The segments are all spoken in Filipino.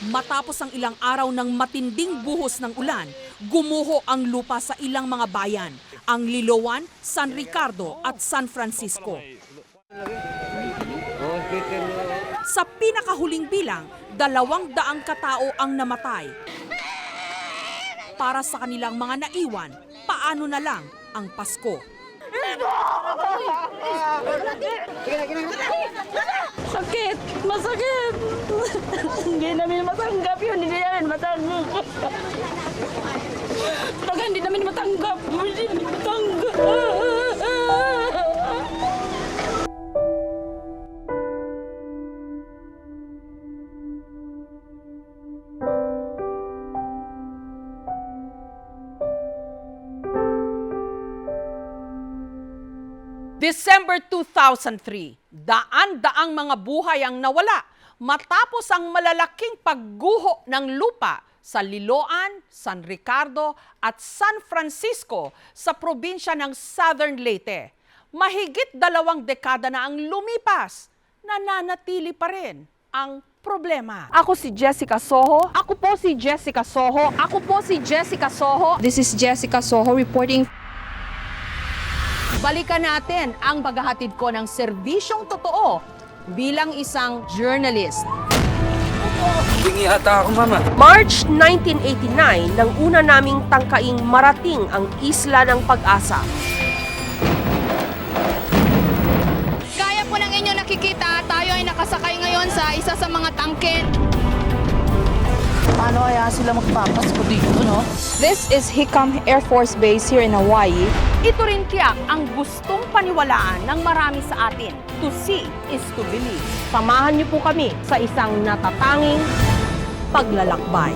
Matapos ang ilang araw ng matinding buhos ng ulan, gumuho ang lupa sa ilang mga bayan, ang Liloan, San Ricardo at San Francisco. Sa pinakahuling bilang, 200 katao ang namatay. Para sa kanilang mga naiwan, paano na lang ang Pasko? Sakit! Masakit! Hindi namin matanggap yun. Hindi namin matanggap. Talaga hindi namin matanggap. Hindi namin matanggap. December 2003, daan-daang mga buhay ang nawala matapos ang malalaking pagguho ng lupa sa Liloan, San Ricardo at San Francisco sa probinsya ng Southern Leyte. Mahigit 2 dekada na ang lumipas, nananatili pa rin ang problema. Ako si Jessica Soho. Ako po si Jessica Soho. Ako po si Jessica Soho. This is Jessica Soho reporting. Balikan natin ang paghahatid ko ng serbisyong totoo bilang isang journalist. Bingi ata ako, mama. March 1989 nang una naming tangkaing marating ang Isla ng Pag-asa. Gaya po ng inyo nakikita, tayo ay nakasakay ngayon sa isa sa mga tangke. Paano kaya sila magpapasko dito, no? This is Hickam Air Force Base here in Hawaii. Ito rin tiyak ang gustong paniwalaan ng marami sa atin. To see is to believe. Samahan niyo po kami sa isang natatanging Paglalakbay.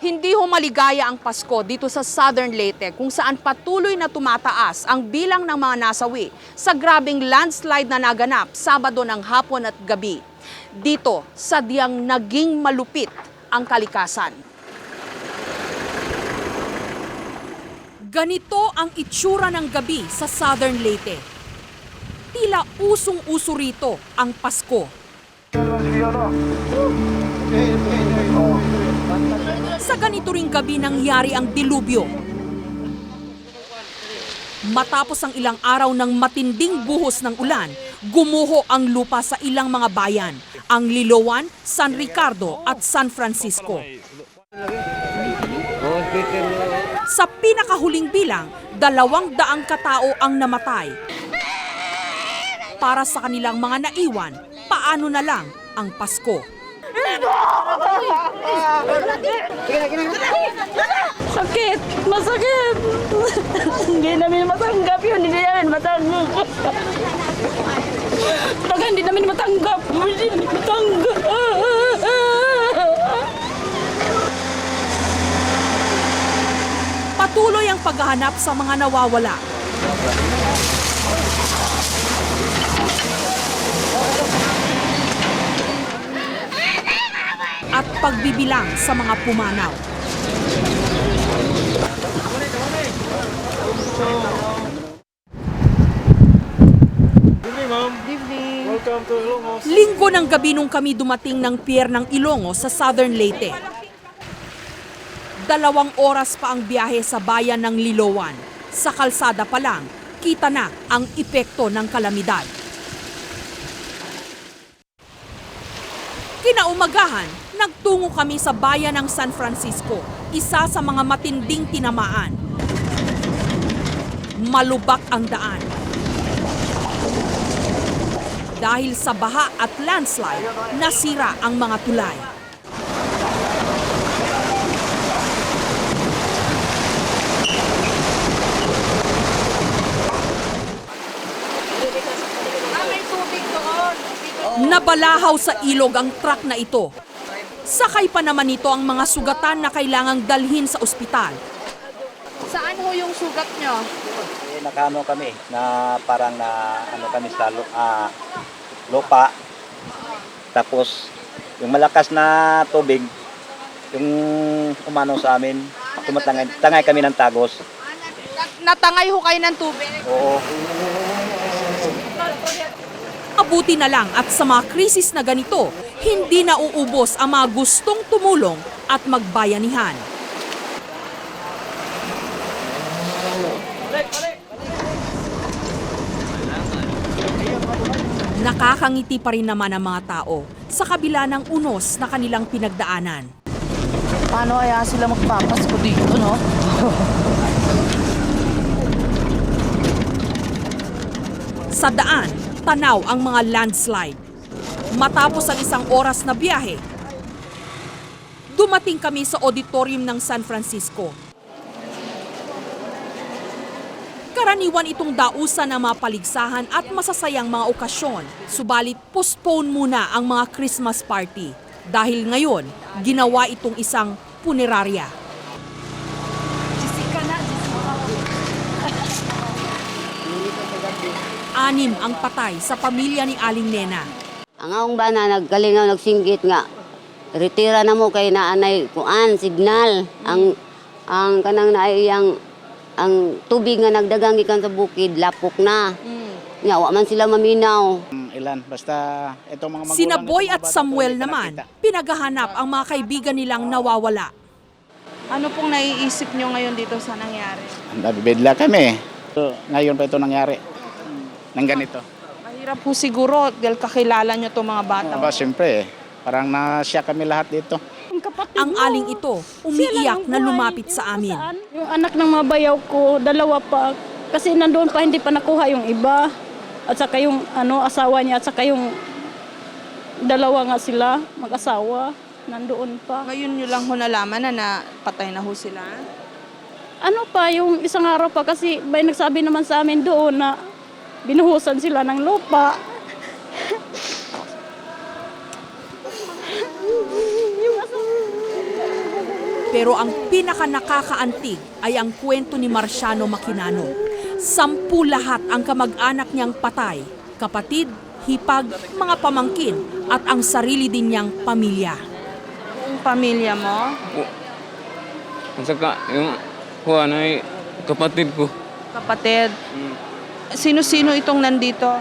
Hindi maligaya ang Pasko dito sa Southern Leyte kung saan patuloy na tumataas ang bilang ng mga nasawi sa grabing landslide na naganap Sabado ng hapon at gabi. Dito, sadyang naging malupit ang kalikasan. Ganito ang itsura ng gabi sa Southern Leyte. Tila usong-uso rito ang Pasko. Sa ganito ring gabi nangyari ang dilubyo. Matapos ang ilang araw ng matinding buhos ng ulan, gumuho ang lupa sa ilang mga bayan, ang Liloan, San Ricardo at San Francisco. Sa pinakahuling bilang, 200 katao ang namatay. Para sa kanilang mga naiwan, paano na lang ang Pasko? Sakit! Masakit! Hindi namin matanggap yun. Hindi namin matanggap. Talaga hindi namin matanggap. Hindi namin matanggap. Patuloy ang paghahanap sa mga nawawala. At pagbibilang sa mga pumanaw. Linggo ng gabi nung kami dumating ng pier ng Ilongos sa Southern Leyte. 2 oras pa ang biyahe sa bayan ng Liloan. Sa kalsada pa lang, kita na ang epekto ng kalamidad. Kinaumagahan, nagtungo kami sa bayan ng San Francisco, isa sa mga matinding tinamaan. Malubak ang daan. Dahil sa baha at landslide, nasira ang mga tulay. Nabalahaw sa ilog ang truck na ito. Sakay pa naman ito ang mga sugatan na kailangang dalhin sa ospital. Saan ho yung sugat nyo? nakano kami na parang na ano kami sa lupa. Tapos yung malakas na tubig yung umano sa amin, tangay kami ng tagos. Natangay ho kayo ng tubig. Oo. Mabuti na lang at sa mga krisis na ganito, hindi nauubos ang mga gustong tumulong at magbayanihan. Nakakangiti pa rin naman ang mga tao sa kabila ng unos na kanilang pinagdaanan. Paano kaya sila magpapasko dito, no? Sa daan, tanaw ang mga landslide. Matapos ang isang oras na biyahe, dumating kami sa auditorium ng San Francisco. Karaniwan itong dausan ng mga paligsahan at masasayang mga okasyon. Subalit postpone muna ang mga Christmas party dahil ngayon ginawa itong isang punerarya. Anim ang patay sa pamilya ni Aling Nena. Ang aong bana naggalingaw nagsinggit nga retira na mo kay naanay kuan signal ang kanang naayang ang tubig nga nagdagang gikan sa bukid lapok na. Nya wa man sila maminaw. Ilan basta itong mga magulang. Sina Boy nitong mga at bata, Samuel hindi pa naman, nakita. pinaghahanap ang mga kaibigan nilang nawawala. Ano pong naiisip nyo ngayon dito sa nangyari? Nabibidla kami. So, ngayon pa ito nangyari. Nang ganito. Mahirap po siguro dahil kakilala nyo itong mga bata. Aba, siyempre parang nasya kami lahat dito. Ang aling ito, umiiyak na lumapit sa amin. Yung anak ng mga bayaw ko, dalawa pa. Kasi nandoon pa, hindi pa nakuha yung iba. At saka yung asawa niya, at saka yung dalawa nga sila, mag-asawa, nandoon pa. Ngayon nyo lang ho nalaman na patay na ho sila. Ano pa, yung isang araw pa kasi may nagsabi naman sa amin doon na binuhusan sila ng lupa. Pero ang pinaka nakakaantig ay ang kwento ni Marciano Maquinano. 10 lahat ang kamag-anak niyang patay, kapatid, hipag, mga pamangkin at ang sarili din niyang pamilya. Yung pamilya mo, At saka yung kuha na kapatid ko. kapatid, sino-sino itong nandito?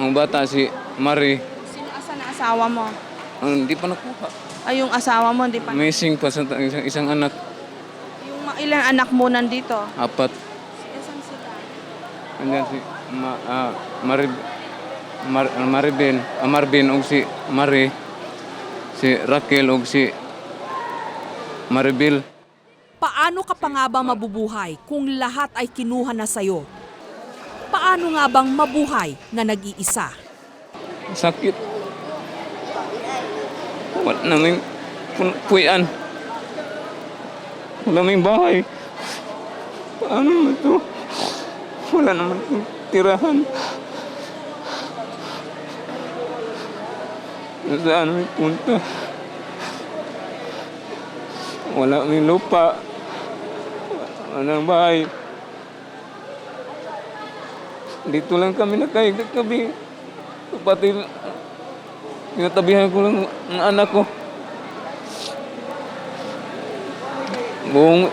Ang bata si Marie. Sino asa na asawa mo? Ang hindi pa nakuha. Ay, yung asawa mo, hindi pa. Missing pa sa isang anak. Yung ilang anak mo nandito? 4. Saan sila? Andiyan si Marvin og si Marie, si Raquel og si Maribel. Paano ka pa nga ba mabubuhay kung lahat ay kinuha na sa'yo? Paano nga bang mabuhay na nag-iisa? Sakit. Wala naming puyan. Wala naming bahay. Paano na ito? Wala naman itong tirahan. Saan may punta? Wala kaming lupa. Wala nang bahay. Dito lang kami nakahiga kami. Pati tinatabihan ko lang ang anak ko. Buong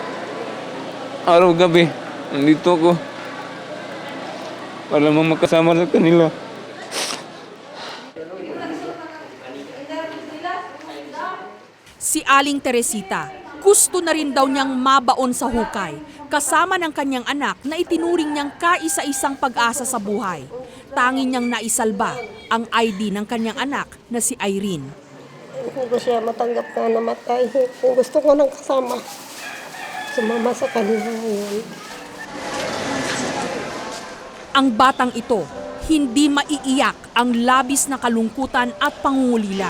araw gabi, nandito ko. Para lang magkasama sa kanila. Si Aling Teresita, gusto na rin daw niyang mabaon sa hukay, kasama ng kanyang anak na itinuring niyang kaisa-isang pag-asa sa buhay. Tanging niyang naisalba ang ID ng kanyang anak na si Irene. Kung gusto siya matanggap na namatay, kung gusto ko nang kasama, sumama sa kanila ngayon. Ang batang ito, hindi maiiyak ang labis na kalungkutan at pangungulila.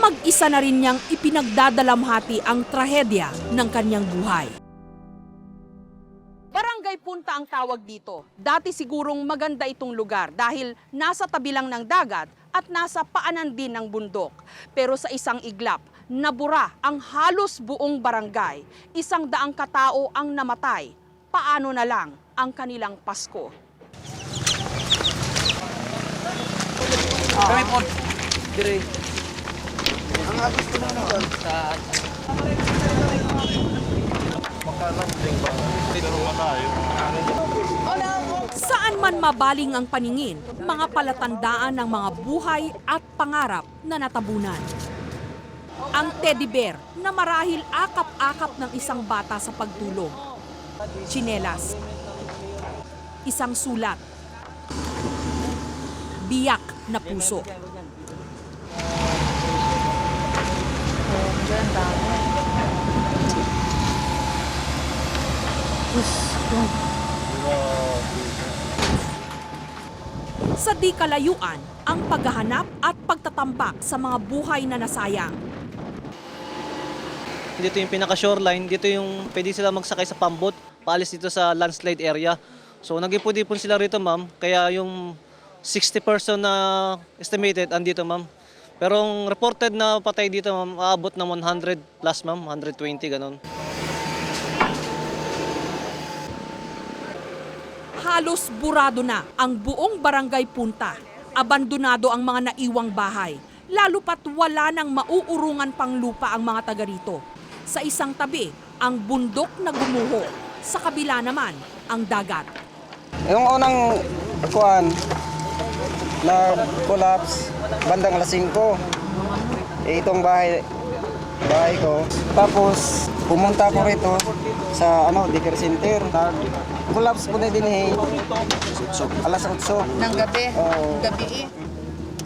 Mag-isa na rin niyang ipinagdadalamhati ang trahedya ng kanyang buhay. Barangay Punta ang tawag dito. Dati sigurong maganda itong lugar dahil nasa tabi lang ng dagat at nasa paanan din ng bundok. Pero sa isang iglap, nabura ang halos buong barangay. 100 katao ang namatay paano na lang ang kanilang Pasko? Kami po, dire. Ang agos ko na naman sa... Saan man mabaling ang paningin, mga palatandaan ng mga buhay at pangarap na natabunan. Ang teddy bear na marahil akap-akap ng isang bata sa pagtulog. Tsinelas. Isang sulat. Biyak na puso. Sa di kalayuan, ang paghahanap at pagtatambak sa mga buhay na nasayang. Dito yung pinaka-shoreline, dito yung pwede sila magsakay sa pambot, paalis dito sa landslide area. So nag-ipon-ipon sila rito, ma'am, kaya yung 60 person na estimated andito, ma'am. Pero ang reported na patay dito, ma'am, aabot ng 100 plus, ma'am, 120, ganun. Halos burado na ang buong barangay Punta. Abandonado ang mga naiwang bahay. Lalo pat wala nang mauurungan pang lupa ang mga taga rito. Sa isang tabi, ang bundok na gumuho. Sa kabila naman, ang dagat. Yung unang kuan na collapse bandang alas 5. Itong bahay ko. Tapos pumunta ko rito sa daycare center. Collapse po na din alas 8. Ng gabi? Gabi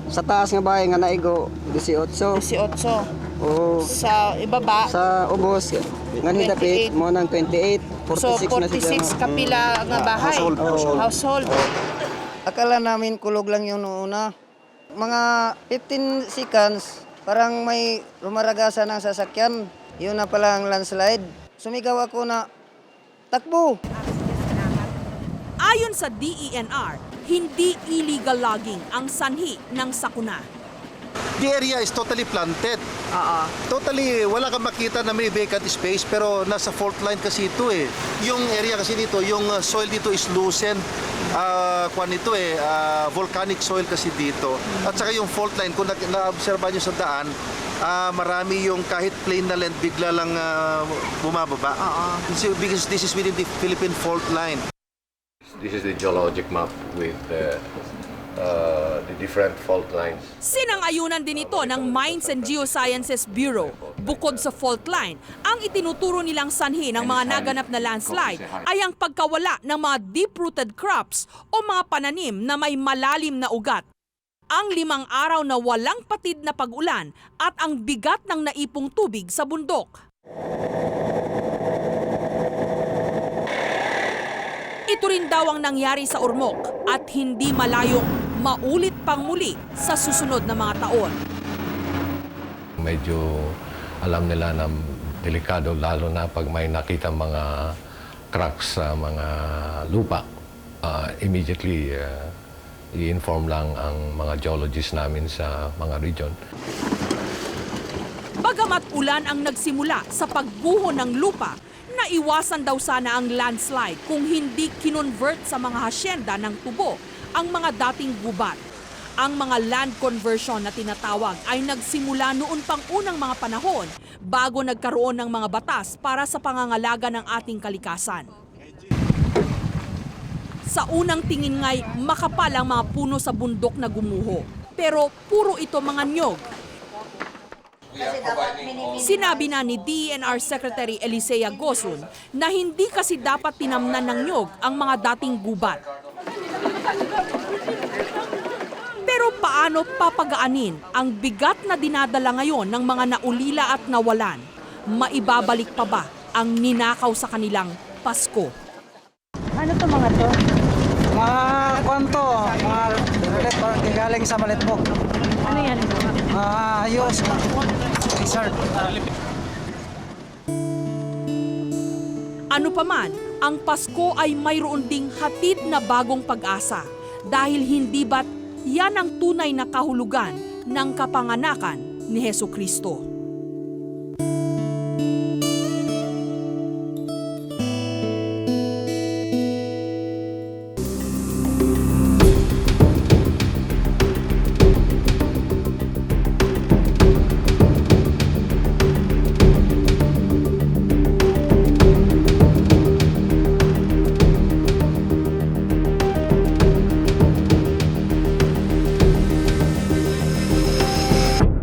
Sa taas nga bahay nga naigo 18. 18. Oo. Sa ibaba? Sa ubos nga hidapit mo ng 28. 46 na siya. kapila nga bahay? Household. Akala namin kulog lang yung una. Mga 15 seconds, parang may rumaragasan ng sasakyan. Yun na pala ang landslide. Sumigaw ako na, takbo! Ayon sa DENR, hindi illegal logging ang sanhi ng sakuna. The area is totally planted. Totally, wala kang makita na may vacant space pero nasa fault line kasi ito eh. Yung area kasi dito, yung soil dito is loosened. Volcanic soil kasi dito. At saka yung fault line, kung na-observa nyo sa daan, marami yung kahit plain na land, bigla lang bumababa. Because this is within the Philippine fault line. This is the geologic map with the different fault lines. Sinang-ayunan din ito ng Mines and Geosciences Bureau. Bukod sa fault line, ang itinuturo nilang sanhi ng mga naganap na landslide ay ang pagkawala ng mga deep-rooted crops o mga pananim na may malalim na ugat. Ang 5 araw na walang patid na pag-ulan at ang bigat ng naipong tubig sa bundok. Ito rin daw ang nangyari sa Ormoc at hindi malayong maulit pang muli sa susunod na mga taon. Medyo alam nila na delikado lalo na pag may nakita mga cracks sa mga lupa. Immediately i-inform lang ang mga geologists namin sa mga region. Bagamat ulan ang nagsimula sa pagbuho ng lupa, naiwasan daw sana ang landslide kung hindi kinonvert sa mga hasyenda ng tubo ang mga dating gubat. Ang mga land conversion na tinatawag ay nagsimula noon pang unang mga panahon bago nagkaroon ng mga batas para sa pangangalaga ng ating kalikasan. Sa unang tingin nga'y makapal ang mga puno sa bundok na gumuho, pero puro ito mga nyog. Sinabi na ni DENR Secretary Elisea Gosun na hindi kasi dapat tinamnan ng nyog ang mga dating gubat. Pero paano papagaanin ang bigat na dinadala ngayon ng mga naulila at nawalan? Maibabalik pa ba ang ninakaw sa kanilang Pasko? Ano to mga to? Mga kwanto, mga ulit galing sa Malitbog. Ano yan? Ayos. Resort. Ano pa man, ang Pasko ay mayroon ding hatid na bagong pag-asa dahil hindi ba't yan ang tunay na kahulugan ng kapanganakan ni Hesukristo.